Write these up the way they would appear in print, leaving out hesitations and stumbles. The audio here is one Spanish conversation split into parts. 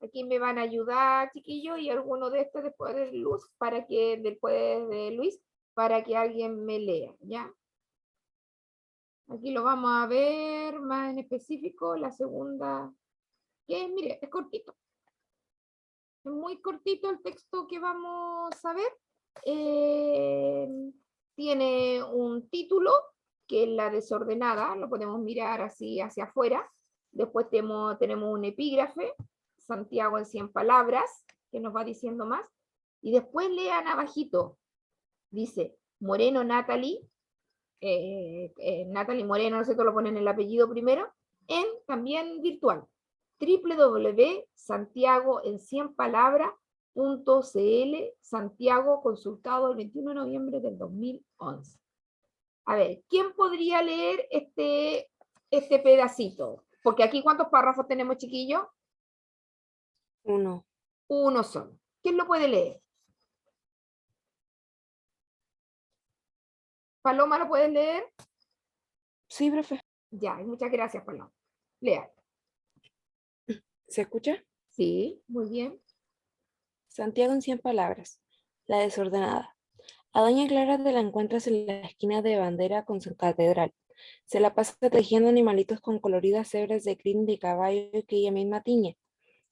aquí me van a ayudar, chiquillos, y alguno de estos después de Luz, después de Luis, para que alguien me lea, ¿ya? Aquí lo vamos a ver más en específico, la segunda, que mire, es cortito. Es muy cortito el texto que vamos a ver. Tiene un título, que es la desordenada, lo podemos mirar así hacia afuera. Después tenemos un epígrafe, Santiago en 100 palabras, que nos va diciendo más. Y después lean abajito, dice Moreno Natalie, Natalie Moreno, no sé, lo ponen el apellido primero, también virtual, www.santiago en 100 palabras.cl, Santiago, consultado el 21 de noviembre del 2011. A ver, ¿quién podría leer este pedacito? Porque aquí, ¿cuántos párrafos tenemos, chiquillos? Uno. Uno solo. ¿Quién lo puede leer? Paloma, ¿lo puedes leer? Sí, profe. Ya, muchas gracias, Paloma. Lea. ¿Se escucha? Sí, muy bien. Santiago en 100 palabras. La desordenada. A doña Clara te la encuentras en la esquina de Bandera con su catedral. Se la pasa tejiendo animalitos con coloridas hebras de crin de caballo que ella misma tiñe.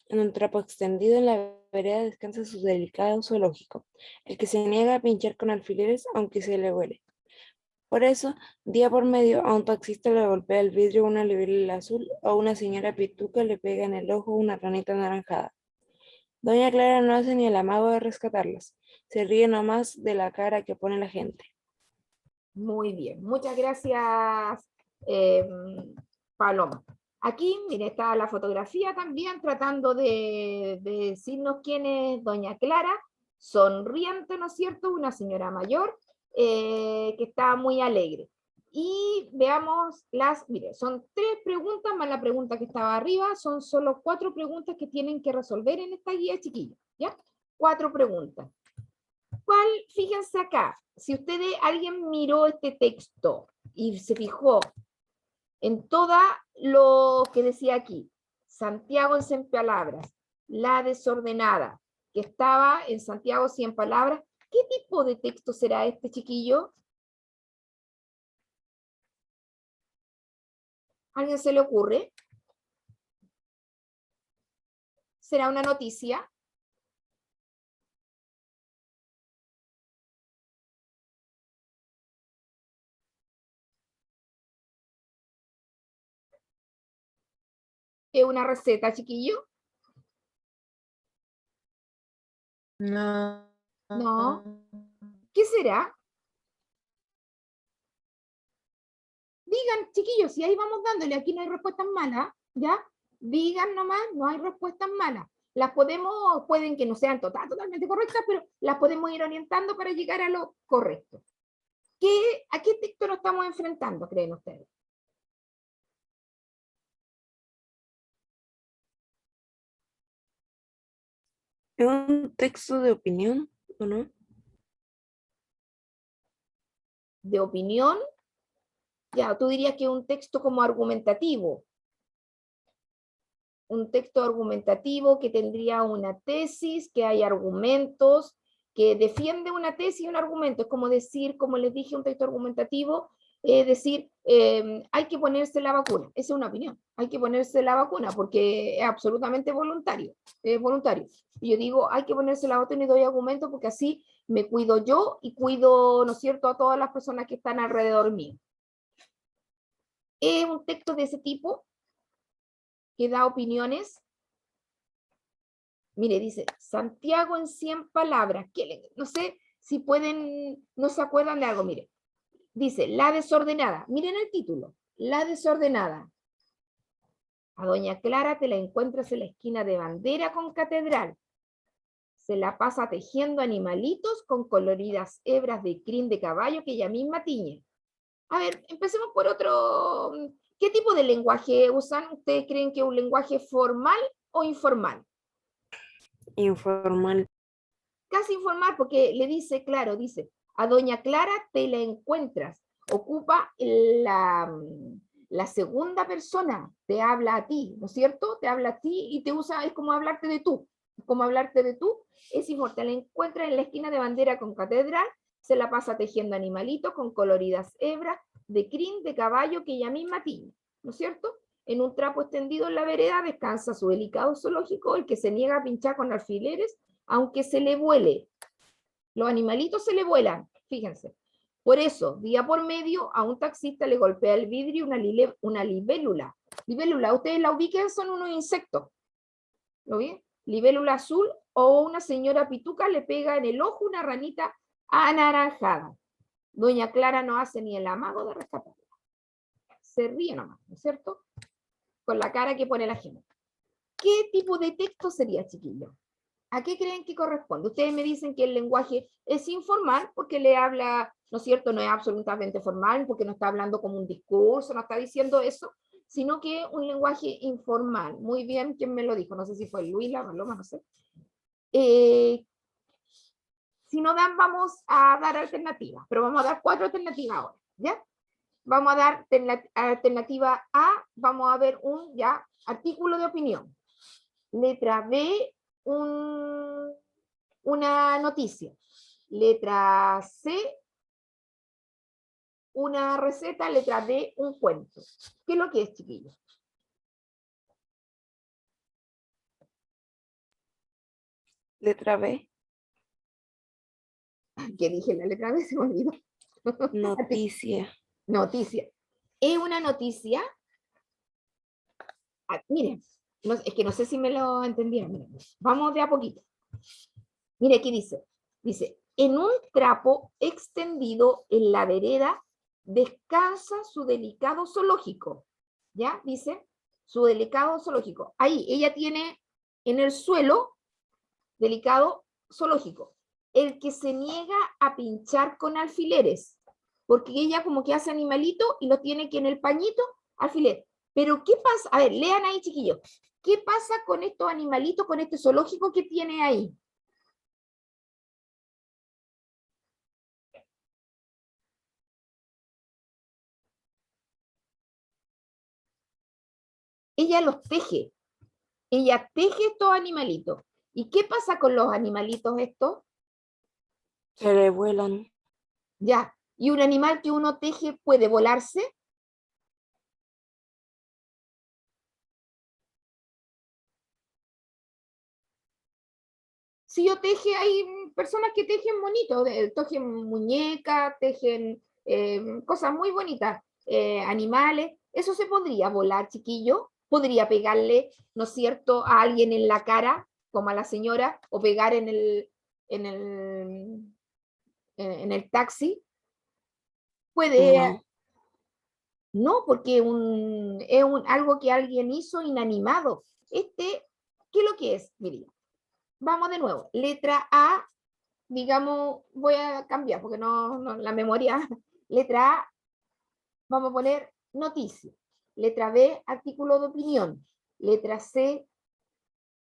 En un trapo extendido en la vereda descansa su delicado zoológico, el que se niega a pinchar con alfileres aunque se le huele. Por eso, día por medio, a un taxista le golpea el vidrio una libélula azul o una señora pituca le pega en el ojo una ranita anaranjada. Doña Clara no hace ni el amago de rescatarlas, se ríe nomás de la cara que pone la gente. Muy bien, muchas gracias, eh, Paloma. Aquí, mire, está la fotografía también tratando de decirnos quién es doña Clara, sonriente, ¿no es cierto? Una señora mayor que está muy alegre. Y veamos mire, son 3 preguntas más la pregunta que estaba arriba, son solo 4 preguntas que tienen que resolver en esta guía, chiquillos, ¿ya? 4 preguntas. ¿Cuál? Fíjense acá, si alguien miró este texto y se fijó en todo lo que decía aquí, Santiago en 100 palabras, la desordenada, que estaba en Santiago 100 palabras, ¿qué tipo de texto será este, chiquillo? ¿A alguien se le ocurre? ¿Será una noticia? ¿Es una receta, chiquillo? No. No. ¿Qué será? Digan, chiquillos, si ahí vamos dándole, aquí no hay respuestas malas, ¿ya? Digan nomás, no hay respuestas malas. Pueden que no sean totalmente correctas, pero las podemos ir orientando para llegar a lo correcto. ¿A qué texto nos estamos enfrentando, creen ustedes? ¿Es un texto de opinión o no? De opinión, ya, tú dirías que es un texto como argumentativo. Un texto argumentativo que tendría una tesis, que hay argumentos, que defiende una tesis y un argumento. Es como decir, como les dije, un texto argumentativo, hay que ponerse la vacuna. Esa es una opinión. Hay que ponerse la vacuna porque es absolutamente voluntario. Es voluntario. Y yo digo, hay que ponerse la vacuna y doy argumentos porque así me cuido yo y cuido, ¿no es cierto?, a todas las personas que están alrededor mío. Es un texto de ese tipo que da opiniones. Mire, dice, Santiago en 100 palabras. No sé si pueden, no se acuerdan de algo, mire. Dice, la desordenada. Miren el título, la desordenada. A doña Clara te la encuentras en la esquina de Bandera con Catedral. Se la pasa tejiendo animalitos con coloridas hebras de crin de caballo que ella misma tiñe. A ver, empecemos por otro. ¿Qué tipo de lenguaje usan? ¿Ustedes creen que es un lenguaje formal o informal? Informal. Casi informal, porque le dice, claro, dice, a doña Clara te la encuentras, ocupa la segunda persona te habla a ti, ¿no es cierto? Te habla a ti y te usa, es como hablarte de tú. Como hablarte de tú, es importante. La encuentra en la esquina de bandera con catedral, se la pasa tejiendo animalitos con coloridas hebras de crin de caballo que ella misma tiñe, ¿no es cierto? En un trapo extendido en la vereda descansa su delicado zoológico, el que se niega a pinchar con alfileres, aunque se le vuele. Los animalitos se le vuelan, fíjense. Por eso, día por medio, a un taxista le golpea el vidrio una libélula. Libélula, ustedes la ubiquen, son unos insectos. ¿Lo ven? Libélula azul, o una señora pituca le pega en el ojo una ranita anaranjada. Doña Clara no hace ni el amago de rescatarla. Se ríe nomás, ¿no es cierto? Con la cara que pone la gente. ¿Qué tipo de texto sería, chiquillo? ¿A qué creen que corresponde? Ustedes me dicen que el lenguaje es informal porque le habla, ¿no es cierto? No es absolutamente formal porque no está hablando como un discurso, no está diciendo eso, sino que un lenguaje informal. Muy bien, ¿quién me lo dijo? No sé si fue Luis, la Paloma, no sé. Si no dan, vamos a dar alternativas, pero vamos a dar 4 alternativas ahora, ¿ya? Vamos a dar alternativa A, vamos a ver un ya artículo de opinión. Letra B, una noticia. Letra C, una receta. Letra D, un cuento. ¿Qué es lo que es, chiquillos? Letra B, ¿Qué dije la letra B? Se me olvidó. noticia. Noticia. Es una noticia. Miren, es que no sé si me lo entendieron. Miren, vamos de a poquito. Mire, aquí dice. Dice, en un trapo extendido en la vereda descansa su delicado zoológico. ¿Ya? Dice, su delicado zoológico. Ahí, ella tiene en el suelo delicado zoológico. El que se niega a pinchar con alfileres. Porque ella como que hace animalito y lo tiene que en el pañito, alfiler. Pero ¿qué pasa? A ver, lean ahí, chiquillos. ¿Qué pasa con estos animalitos, con este zoológico que tiene ahí? Ella los teje. Ella teje estos animalitos. ¿Y qué pasa con los animalitos estos? Se le vuelan. Ya. ¿Y un animal que uno teje puede volarse? Si yo teje, hay personas que tejen bonitos, tejen muñecas, tejen cosas muy bonitas, animales. Eso se podría volar, chiquillo. Podría pegarle, ¿no es cierto?, a alguien en la cara, como a la señora, o pegar en el taxi. Puede, no, porque es algo que alguien hizo inanimado. ¿Qué es lo que es? Miren, vamos de nuevo. Letra A, digamos, voy a cambiar porque no la memoria. Letra A, vamos a poner noticia. Letra B, artículo de opinión. Letra C,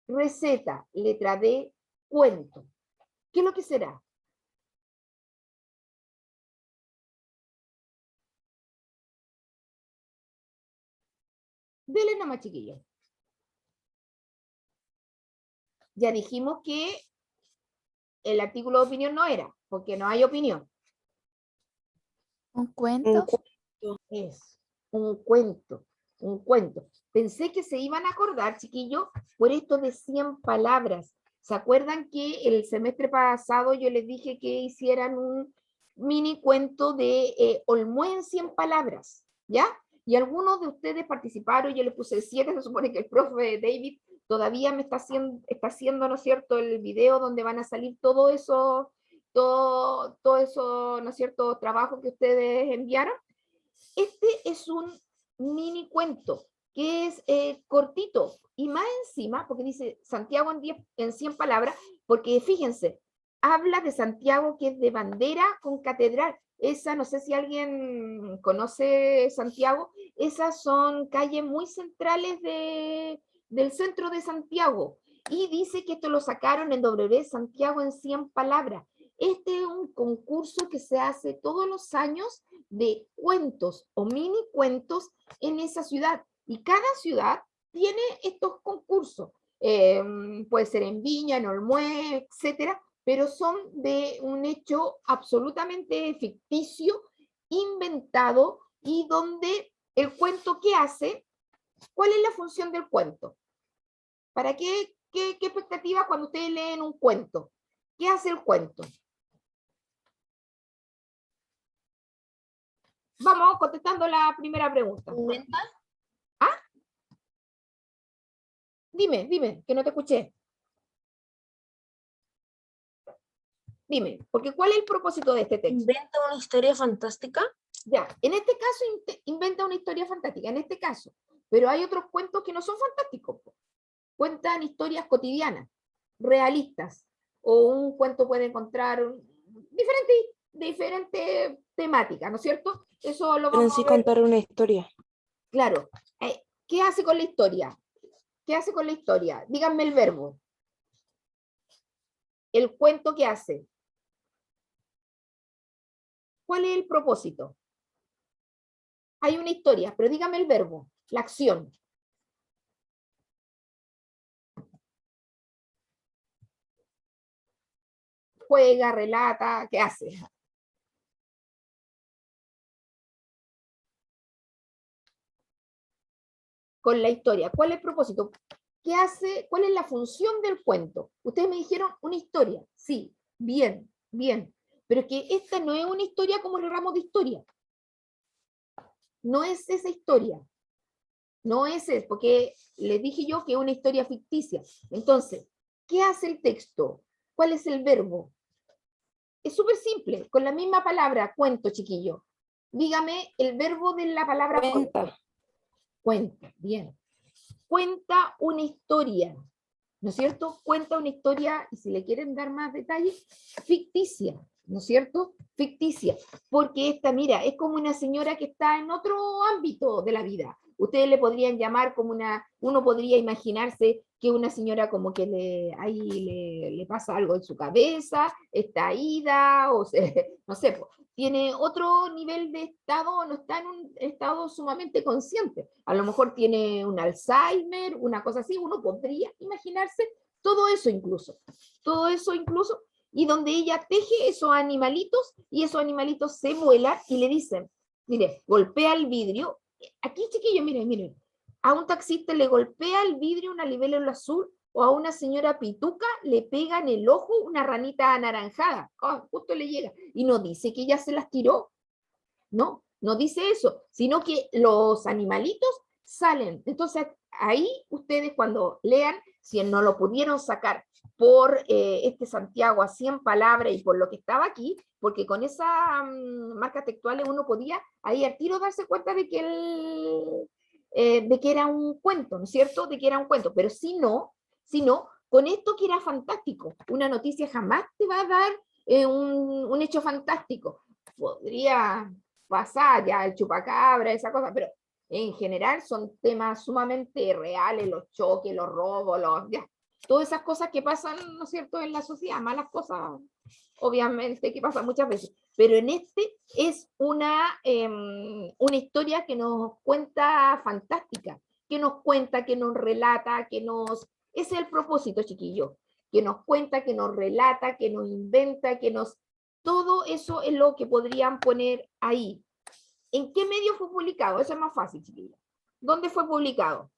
receta. Letra D, cuento. ¿Qué es lo que será? Dele nomás, chiquillos. Ya dijimos que el artículo de opinión no era, porque no hay opinión. ¿Un cuento? Es un cuento, un cuento. Pensé que se iban a acordar, chiquillos, por esto de 100 palabras. ¿Se acuerdan que el semestre pasado yo les dije que hicieran un mini cuento de Olmué en 100 palabras? ¿Ya? Y algunos de ustedes participaron, yo les puse 7, se supone que el profe David todavía me está haciendo, ¿no es cierto?, el video donde van a salir todo eso, ¿no es cierto?, trabajo que ustedes enviaron. Este es un mini cuento que es cortito y más encima, porque dice Santiago en 100 palabras, porque fíjense, habla de Santiago que es de bandera con catedral. Esa, no sé si alguien conoce Santiago, esas son calles muy centrales del centro de Santiago. Y dice que esto lo sacaron en W Santiago en 100 palabras. Este es un concurso que se hace todos los años de cuentos o mini cuentos en esa ciudad. Y cada ciudad tiene estos concursos. Puede ser en Viña, en Olmué, etcétera, pero son de un hecho absolutamente ficticio, inventado, y donde el cuento que hace, ¿cuál es la función del cuento? ¿Para qué expectativa cuando ustedes leen un cuento? ¿Qué hace el cuento? Vamos contestando la primera pregunta. ¿Inventa? ¿Ah? Dime, que no te escuché. Dime, porque ¿cuál es el propósito de este texto? ¿Inventa una historia fantástica? Ya, en este caso inventa una historia fantástica, en este caso. Pero hay otros cuentos que no son fantásticos. Cuentan historias cotidianas, realistas. O un cuento puede encontrar diferentes temáticas, ¿no es cierto? Eso lo Pero en vamos sí a ver. contar una historia. Claro. ¿Qué hace con la historia? ¿Qué hace con la historia? Díganme el verbo. El cuento que hace. ¿Cuál es el propósito? Hay una historia, pero dígame el verbo, la acción. Juega, relata, ¿qué hace? Con la historia. ¿Cuál es el propósito? ¿Qué hace? ¿Cuál es la función del cuento? Ustedes me dijeron una historia. Sí, bien, bien. Pero es que esta no es una historia como el ramo de historia. No es esa historia. No es eso, porque les dije yo que es una historia ficticia. Entonces, ¿qué hace el texto? ¿Cuál es el verbo? Es súper simple, con la misma palabra, cuento, chiquillo. Dígame el verbo de la palabra cuento. Cuenta. Cuenta, bien. Cuenta una historia, ¿no es cierto? Cuenta una historia, y si le quieren dar más detalles, ficticia, ¿no es cierto? Ficticia, porque esta, mira, es como una señora que está en otro ámbito de la vida. Ustedes le podrían llamar como uno podría imaginarse que una señora como que le pasa algo en su cabeza, está ida, o no sé, tiene otro nivel de estado, no está en un estado sumamente consciente. A lo mejor tiene un Alzheimer, una cosa así, uno podría imaginarse todo eso incluso, y donde ella teje esos animalitos, y esos animalitos se vuelan y le dicen, mire, golpea el vidrio. Aquí, chiquillos, miren, a un taxista le golpea el vidrio una libélula azul, o a una señora pituca le pega en el ojo una ranita anaranjada. Oh, justo le llega. Y no dice que ella se las tiró. No, no dice eso, sino que los animalitos salen. Entonces, ahí ustedes cuando lean, si no lo pudieron sacar por este Santiago a 100 palabras y por lo que estaba aquí, porque con esas marcas textuales uno podía ahí al tiro darse cuenta de que, de que era un cuento, ¿no es cierto? De que era un cuento, pero si no, con esto que era fantástico, una noticia jamás te va a dar un hecho fantástico. Podría pasar ya el chupacabra, esa cosa, pero en general son temas sumamente reales, los choques, los robos, todas esas cosas que pasan, ¿no es cierto?, en la sociedad, malas cosas, obviamente, que pasan muchas veces, pero en este es una historia que nos cuenta fantástica, que nos cuenta, que nos relata, ese es el propósito, chiquillo, que nos cuenta, que nos relata, que nos inventa, todo eso es lo que podrían poner ahí. ¿En qué medio fue publicado? Eso es más fácil, chiquillos. ¿Dónde fue publicado?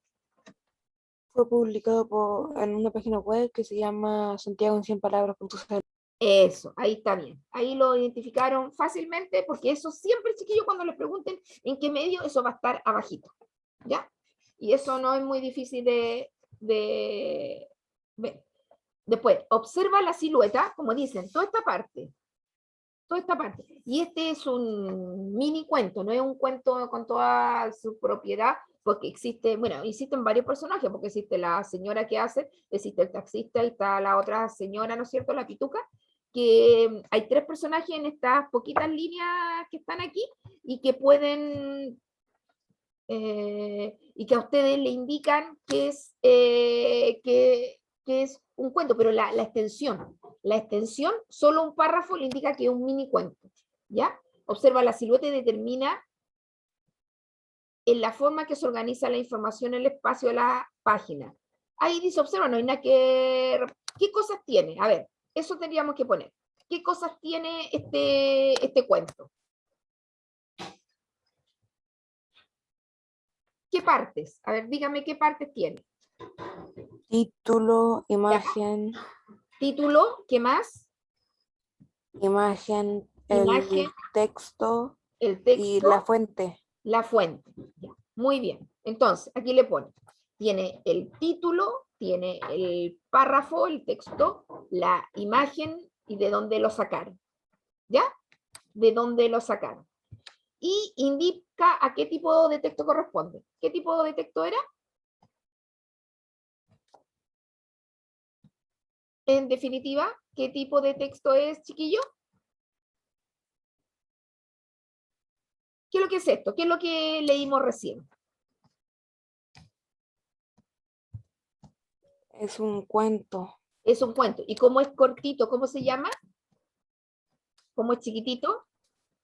Fue publicado en una página web que se llama Santiago en 100 palabras.cl. Eso, ahí está bien. Ahí lo identificaron fácilmente, porque eso siempre, chiquillos, cuando les pregunten en qué medio, eso va a estar abajito. ¿Ya? Y eso no es muy difícil de ver. Después, observa la silueta, como dicen, toda esta parte. Y este es un mini cuento, no es un cuento con toda su propiedad, porque existen varios personajes, porque existe la señora que hace, existe el taxista y está la otra señora, ¿no es cierto?, la pituca, que hay 3 personajes en estas poquitas líneas que están aquí, y que pueden, y que a ustedes le indican que es un cuento, pero la extensión, solo un párrafo le indica que es un mini cuento, ¿ya? Observa la silueta y determina en la forma que se organiza la información en el espacio de la página. Ahí dice, observa, no hay nada que... ¿Qué cosas tiene? A ver, eso tendríamos que poner. ¿Qué cosas tiene este cuento? ¿Qué partes? A ver, dígame qué partes tiene. Título, imagen, Título, ¿qué más? imagen, Imagen, el texto el y texto, la fuente. la fuente. Ya, muy bien. Entonces, aquí le pone. Tiene el título, tiene el párrafo, el texto, la imagen y de dónde lo sacaron. ¿Ya? De dónde lo sacaron. Y indica a qué tipo de texto corresponde. ¿Qué tipo de texto era? En definitiva, ¿qué tipo de texto es, chiquillo? ¿Qué es lo que es esto? ¿Qué es lo que leímos recién? Es un cuento, Es un cuento. ¿Y cómo es cortito? ¿Cómo se llama? ¿Cómo es chiquitito?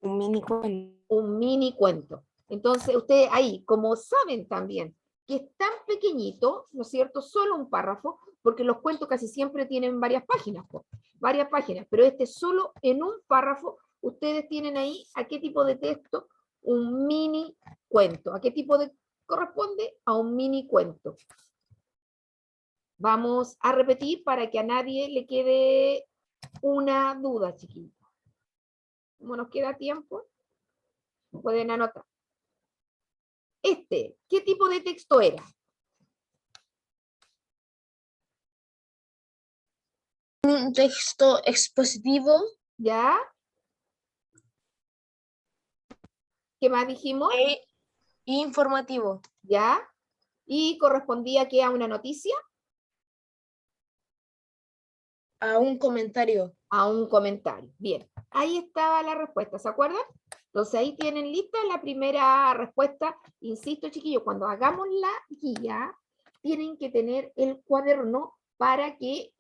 un mini cuento. Un mini cuento. Entonces, ustedes ahí, como saben también que es tan pequeñito, ¿no es cierto? Solo un párrafo, porque los cuentos casi siempre tienen varias páginas, varias páginas, pero este solo en un párrafo, ustedes tienen ahí a qué tipo de texto, un mini cuento. ¿A qué tipo de corresponde? A un mini cuento. Vamos a repetir para que a nadie le quede una duda, chiquillos. Como nos queda tiempo, pueden anotar. ¿Qué tipo de texto era? Un texto expositivo ¿Ya? ¿Qué más dijimos? e informativo. ¿Ya? ¿Y correspondía que a una noticia? A un comentario. A un comentario. Bien, ahí estaba la respuesta, ¿se acuerdan? Entonces ahí tienen lista la primera respuesta. Insisto, chiquillos, cuando hagamos la guía, tienen que tener el cuaderno para que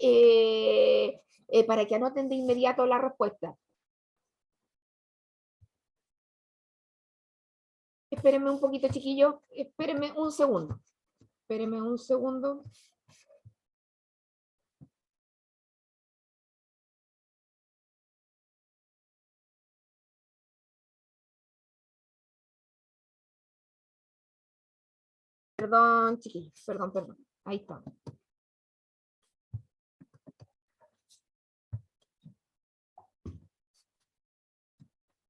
anoten de inmediato la respuesta. Espérenme un poquito, chiquillos, espérenme un segundo. Espérenme un segundo. Perdón, chiquillos, perdón. Ahí está.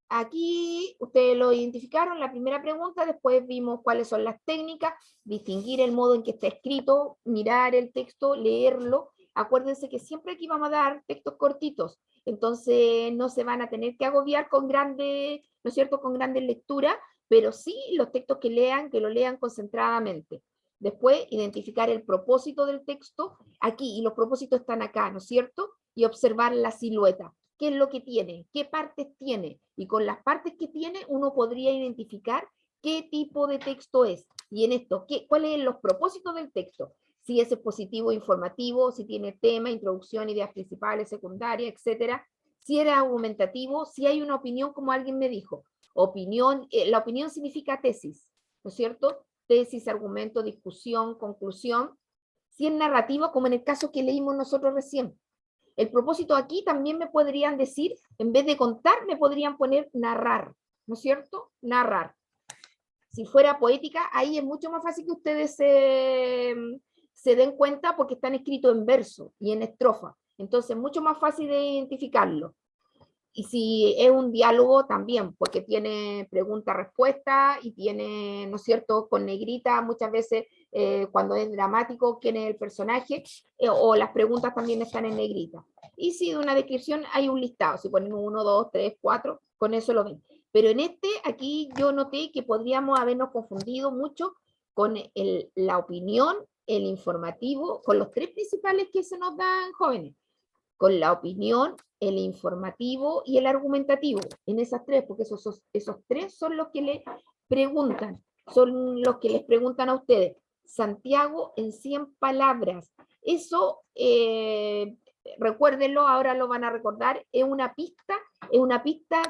Aquí ustedes lo identificaron, la primera pregunta, después vimos cuáles son las técnicas, distinguir el modo en que está escrito, mirar el texto, leerlo. Acuérdense que siempre aquí vamos a dar textos cortitos, entonces no se van a tener que agobiar con grandes, ¿no es cierto?, con grandes lecturas, pero sí los textos que lo lean concentradamente. Después, identificar el propósito del texto aquí, y los propósitos están acá, ¿no es cierto? Y observar la silueta. ¿Qué es lo que tiene? ¿Qué partes tiene? Y con las partes que tiene uno podría identificar qué tipo de texto es. Y en esto, ¿cuáles son los propósitos del texto? Si es expositivo, informativo, si tiene tema, introducción, ideas principales, secundarias, etcétera. Si era argumentativo, si hay una opinión, como alguien me dijo. Opinión, la opinión significa tesis, ¿no es cierto? Tesis, argumento, discusión, conclusión. Si es narrativo, como en el caso que leímos nosotros recién. El propósito aquí también me podrían decir, en vez de contar, me podrían poner narrar, ¿no es cierto? Narrar. Si fuera poética, ahí es mucho más fácil que ustedes se den cuenta porque están escritos en verso y en estrofa. Entonces, es mucho más fácil de identificarlo. Y si es un diálogo también, porque tiene pregunta-respuesta y tiene, ¿no es cierto?, con negrita muchas veces cuando es dramático, quién es el personaje, o las preguntas también están en negrita. Y si de una descripción hay un listado, si ponen 1, 2, 3, 4, con eso lo ven. Pero en aquí yo noté que podríamos habernos confundido mucho con la opinión, el informativo, con los tres principales que se nos dan jóvenes, con la opinión, el informativo y el argumentativo, en esas tres, porque esos tres son los que le preguntan, son los que les preguntan a ustedes. Santiago en 100 palabras. Eso recuérdenlo, ahora lo van a recordar, es una pista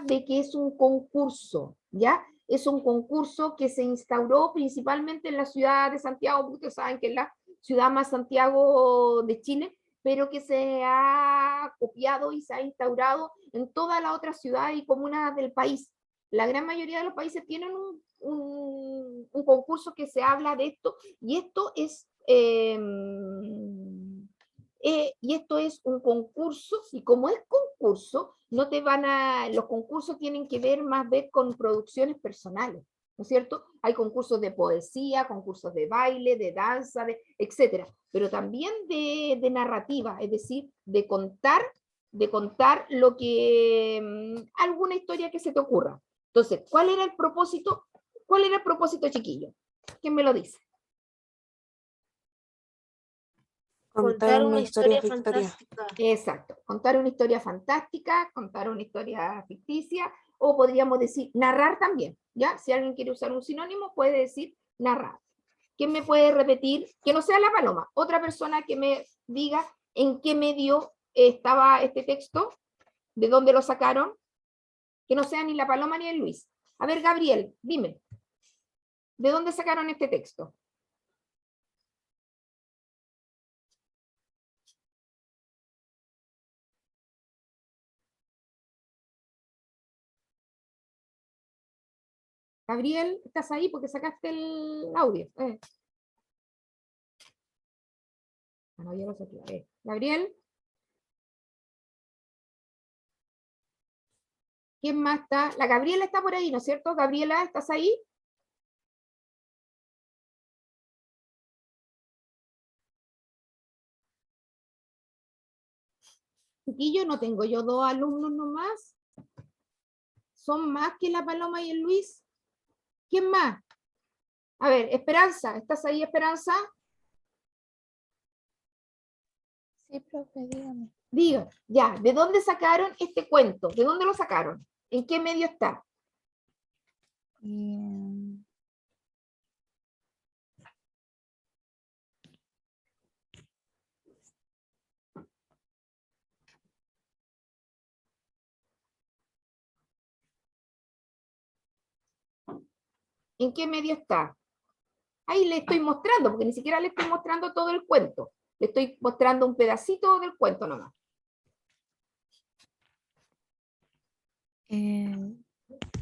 de que es un concurso, ¿ya? Es un concurso que se instauró principalmente en la ciudad de Santiago, porque ustedes saben que es la ciudad más Santiago de Chile, pero que se ha copiado y se ha instaurado en todas las otras ciudades y comunas del país. La gran mayoría de los países tienen un concurso que se habla de esto, y esto es un concurso, y como es concurso, no te van a, los concursos tienen que ver más con producciones personales, ¿no es cierto? Hay concursos de poesía, concursos de baile, de danza, etcétera, pero también de narrativa, es decir, de contar lo que, alguna historia que se te ocurra. Entonces, ¿cuál era el propósito? ¿Cuál era el propósito, chiquillo? ¿Quién me lo dice? Contar una historia ficticia. fantástica. Exacto, contar una historia fantástica, contar una historia ficticia, o podríamos decir narrar también, ¿ya? Si alguien quiere usar un sinónimo, puede decir narrar. ¿Quién me puede repetir? Que no sea la Paloma, otra persona que me diga en qué medio estaba este texto, de dónde lo sacaron, que no sea ni la Paloma ni el Luis. A ver, Gabriel, dime, ¿de dónde sacaron este texto? Gabriel, ¿estás ahí? Porque sacaste el audio. No, yo lo saqué. Gabriel. ¿Quién más está? La Gabriela está por ahí, ¿no es cierto? Gabriela, ¿estás ahí? Chiquillo, no tengo yo 2 alumnos nomás. Son más que la Paloma y el Luis. ¿Quién más? A ver, Esperanza, ¿estás ahí, Esperanza? Sí, profe, dígame. Diga, ya, ¿de dónde sacaron este cuento? ¿De dónde lo sacaron? ¿En qué medio está? Y, ¿En qué medio está? Ahí le estoy mostrando, porque ni siquiera le estoy mostrando todo el cuento. Le estoy mostrando un pedacito del cuento nomás.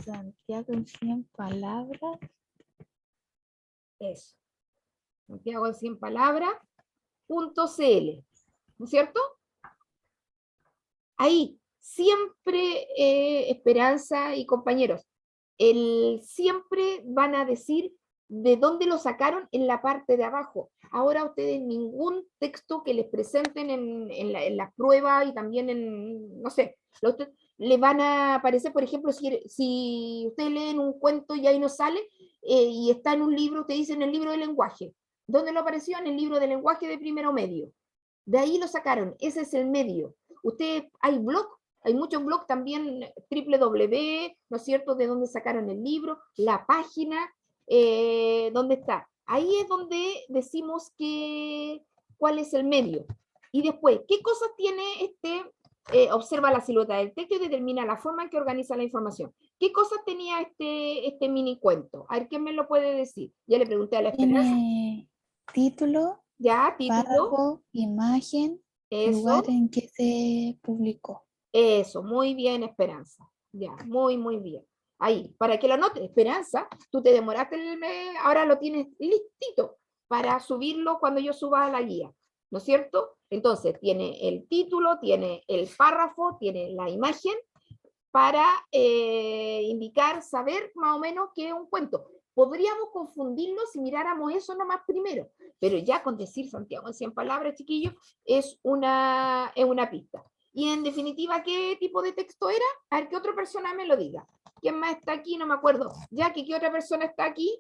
Santiago en 100 palabras. Eso. Santiago en 100 palabras.cl, ¿no es cierto? Ahí, siempre, Esperanza y compañeros, siempre van a decir de dónde lo sacaron en la parte de abajo. Ahora ustedes ningún texto que les presenten en las pruebas y también no sé, le van a aparecer, por ejemplo, si ustedes leen un cuento y ahí no sale, y está en un libro, ustedes dicen el libro de lenguaje. ¿Dónde lo apareció? En el libro de lenguaje de primero medio. De ahí lo sacaron, ese es el medio. Hay muchos blogs también, www, ¿no es cierto?, de dónde sacaron el libro, la página, ¿dónde está? Ahí es donde decimos cuál es el medio. Y después, ¿qué cosas tiene observa la silueta del texto y determina la forma en que organiza la información? ¿Qué cosas tenía este mini cuento? A ver, ¿quién me lo puede decir? Ya le pregunté a la Esperanza. Tiene título, Ya, título, párrafo, imagen, lugar eso. en que se publicó. Eso, muy bien, Esperanza. Ya, muy, muy bien. Ahí, para que lo anotes, Esperanza, tú te demoraste ahora lo tienes listito para subirlo cuando yo suba a la guía, ¿no es cierto? Entonces, tiene el título, tiene el párrafo, tiene la imagen para indicar, saber más o menos qué es un cuento. Podríamos confundirlo si miráramos eso nomás primero, pero ya con decir Santiago en 100 palabras, chiquillos, es una pista. Y en definitiva, ¿qué tipo de texto era? A ver, ¿qué otra persona me lo diga? ¿Quién más está aquí? No me acuerdo. Jackie, ¿qué otra persona está aquí?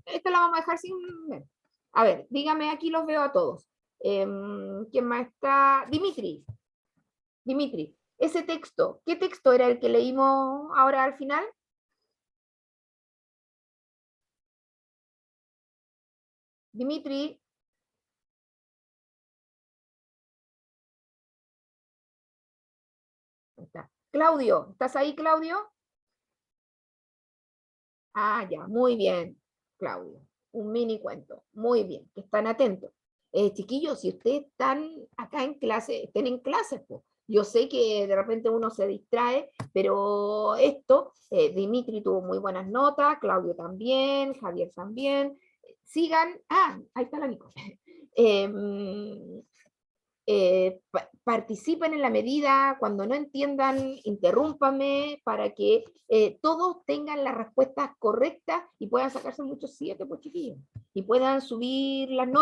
Esta la vamos a dejar sin ver. A ver, dígame, aquí los veo a todos. ¿Quién más está? Dimitri. Dimitri, ese texto, ¿qué texto era el que leímos ahora al final? Dimitri, Claudio, ¿estás ahí, Claudio? Ah, ya, muy bien, Claudio. Un mini cuento. Muy bien, que están atentos. Chiquillos, si ustedes están acá en clase, estén en clase, pues. Yo sé que de repente uno se distrae, pero esto, Dimitri tuvo muy buenas notas, Claudio también, Javier también. Sigan, ahí está la Nico. Participen en la medida, cuando no entiendan, interrúmpame para que todos tengan las respuestas correctas y puedan sacarse muchos 7, pues chiquillos, y puedan subir las notas.